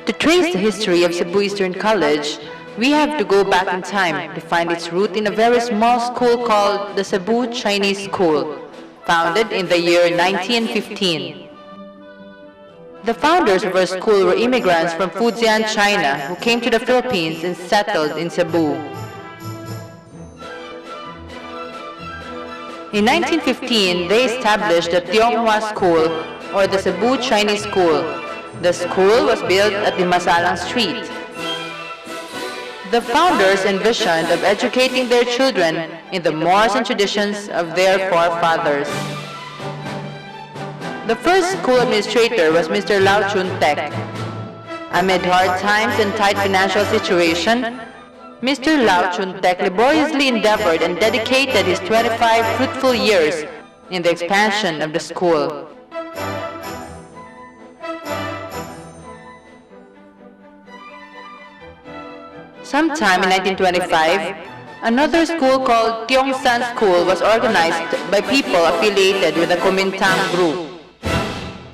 To trace the history of Cebu Eastern College, we have to go back in time to find its root in a very small school called the Cebu Chinese School, founded in the year 1915. The founders of our school were immigrants from Fujian, China, who came to the Philippines and settled in Cebu. In 1915, they established the Tianghua School, or the Cebu Chinese School. The school was built at the Masalang Street. The founders envisioned of educating their children in the mores and traditions of their forefathers. The first school administrator was Mr. Lau Chun Tek. Amid hard times and tight financial situation, Mr. Lau Chun Tek laboriously endeavored and dedicated his 25 fruitful years in the expansion of the school. Sometime in 1925, another school called Tiongsan School was organized by people affiliated with the Kuomintang group.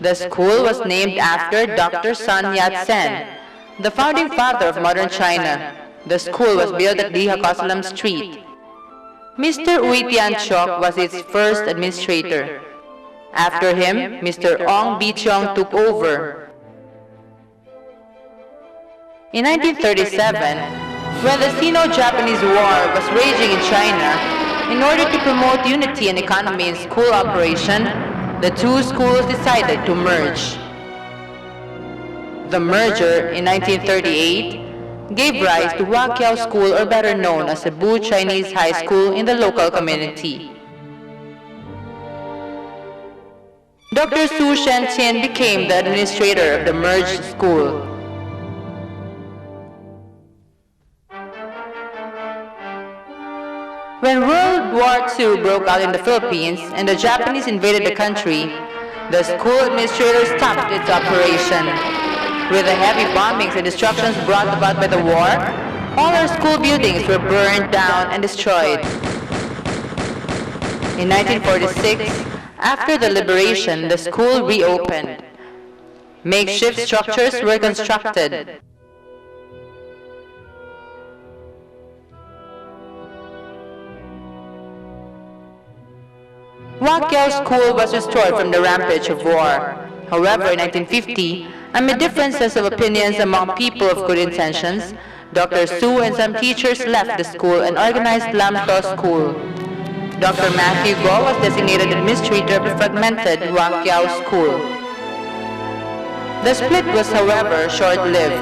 The school was named after Dr. Sun Yat-sen, the founding father of modern China. The school was built at Lihacosalam Street. Mr. Uy Tianchok was its first administrator. After him, Mr. Ong Bichong took over. In 1937, when the Sino-Japanese War was raging in China, in order to promote unity and economy in school operation, the two schools decided to merge. The merger in 1938 gave rise to Hua Kiao School, or better known as Cebu Chinese High School, in the local community. Dr. Su Shen-Tien became the administrator of the merged school. When World War II broke out in the Philippines and the Japanese invaded the country, the school administrator stopped its operation. With the heavy bombings and destructions brought about by the war, all our school buildings were burned down and destroyed. In 1946, after the liberation, the school reopened. Makeshift structures were constructed. Hua Kiao School was restored from the rampage of war. However, in 1950, amid differences of opinions among people of good intentions, Dr. Su and some teachers left the school and organized Lam-To School. Dr. Matthew Go was designated administrator of the fragmented Hua Kiao School. The split was, however, short-lived.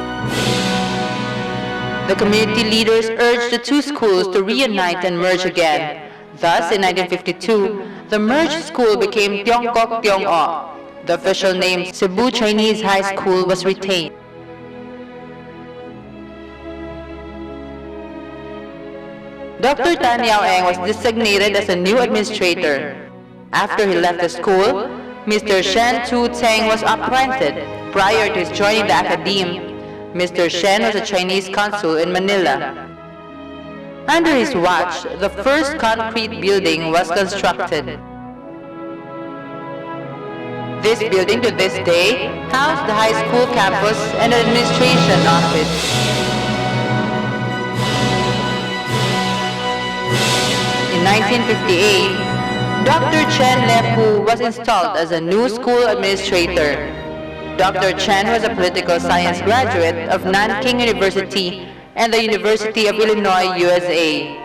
The community leaders urged the two schools to reunite and merge again. Thus, in 1952, the merged school became Tiongkok Tiong-O. The official name Cebu Chinese High School was retained. Dr. Tan Yao Eng was designated as a new administrator. After he left the school, Mr. Shen Tu Teng was appointed. Prior to his joining the academe, Mr. Shen was a Chinese consul in Manila. Under his watch, the first concrete building was constructed. This building to this day housed the high school campus and an administration office. In 1958, Dr. Chen Lepu was installed as a new school administrator. Dr. Chen was a political science graduate of Nanking University and the University of Illinois, USA.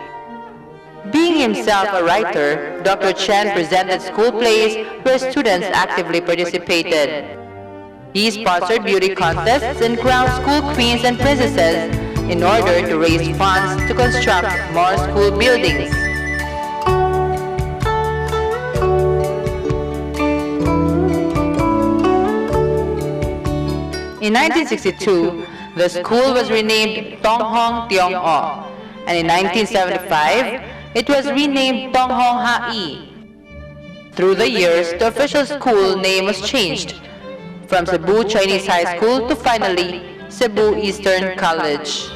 Being himself a writer, Dr. Chen presented school plays where students actively participated. He sponsored beauty contests and crowned school queens and princesses in order to raise funds to construct more school buildings. In 1962, the school was renamed Tonghong Tiong-O, and in 1975, it was renamed Tonghong Ha-I. Through the years, the official school name was changed from Cebu Chinese High School to finally Cebu Eastern College.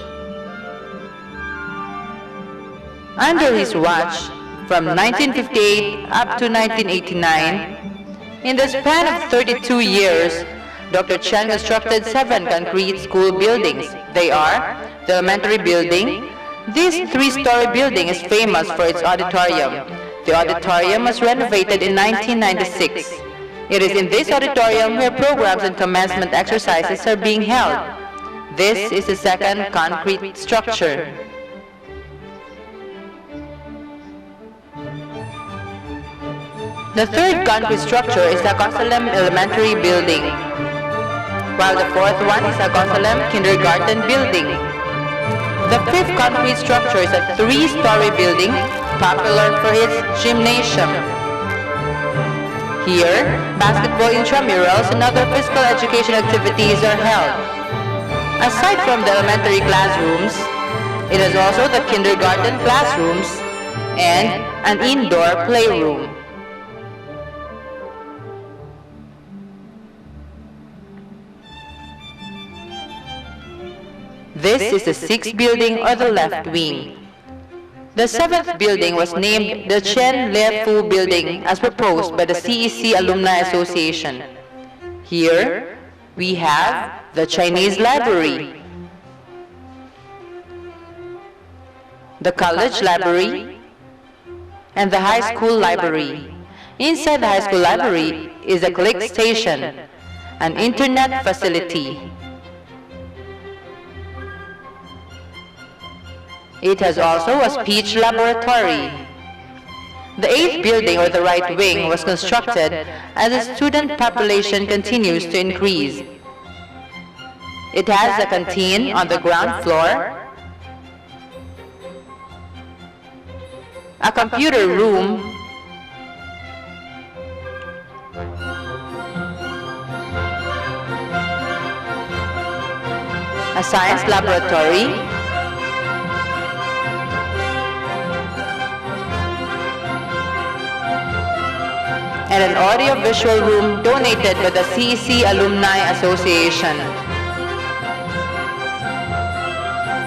Under his watch, from 1958 up to 1989, in the span of 32 years, Dr. Chen constructed 7 concrete school buildings. They are the elementary building. This 3-story building is famous for its auditorium. The auditorium was renovated in 1996. It is in this auditorium where programs and commencement exercises are being held. This is the second concrete structure. The third concrete structure is the Agosalem Elementary Building, while the fourth one is the Agosalem Kindergarten Building. The fifth concrete structure is a 3-story building, popular for its gymnasium. Here, basketball intramurals and other physical education activities are held. Aside from the elementary classrooms, it has also the kindergarten classrooms and an indoor playroom. This is the 6th building or the left wing. The 7th building was named the Chen Le-Fu Building as proposed by the CEC Alumni Association. Here, we have the Chinese Library, the College Library, and the High School Library. Inside the High School Library is a click station, an internet facility. It has also a speech laboratory. The 8th building or the right wing was constructed as the student population continues to increase. It has a canteen on the ground floor, a computer room, a science laboratory, and an audio-visual room donated by the CEC Alumni Association.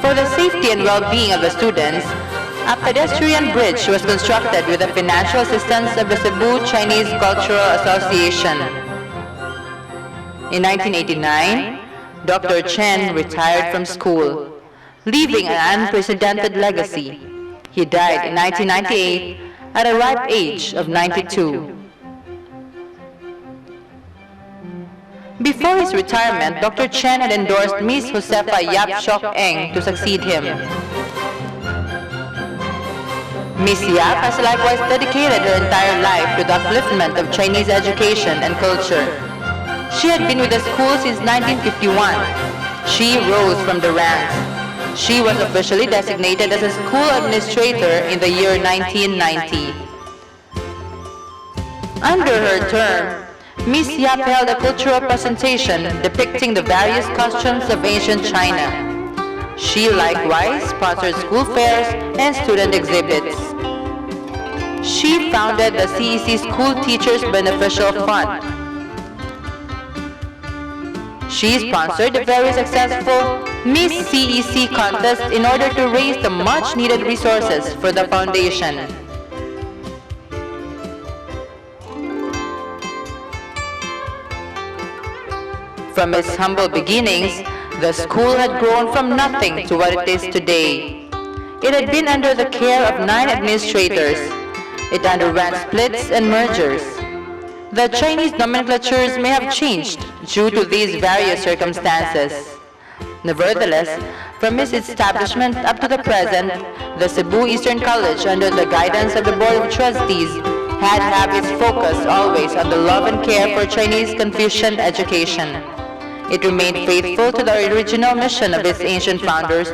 For the safety and well-being of the students, a pedestrian bridge was constructed with the financial assistance of the Cebu Chinese Cultural Association. In 1989, Dr. Chen retired from school, leaving an unprecedented legacy. He died in 1998 at a ripe age of 92. Before his retirement, Dr. Chen had endorsed Ms. Josefa Yap Shock Eng to succeed him. Ms. Yap has likewise dedicated her entire life to the upliftment of Chinese education and culture. She had been with the school since 1951. She rose from the ranks. She was officially designated as a school administrator in the year 1990. Under her term, Ms. Yap held a cultural presentation depicting the various costumes of ancient China. She likewise sponsored school fairs and student exhibits. She founded the CEC School Teachers Beneficial Fund. She sponsored the very successful Miss CEC contest in order to raise the much-needed resources for the foundation. From its humble beginnings, the school had grown from nothing to what it is today. It had been under the care of 9 administrators. It underwent splits and mergers. The Chinese nomenclatures may have changed due to these various circumstances. Nevertheless, from its establishment up to the present, the Cebu Eastern College, under the guidance of the Board of Trustees, had its focus always on the love and care for Chinese Confucian education. It remained faithful to the original mission of its ancient founders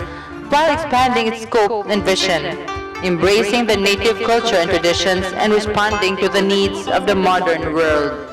while expanding its scope and vision, embracing the native culture and traditions and responding to the needs of the modern world.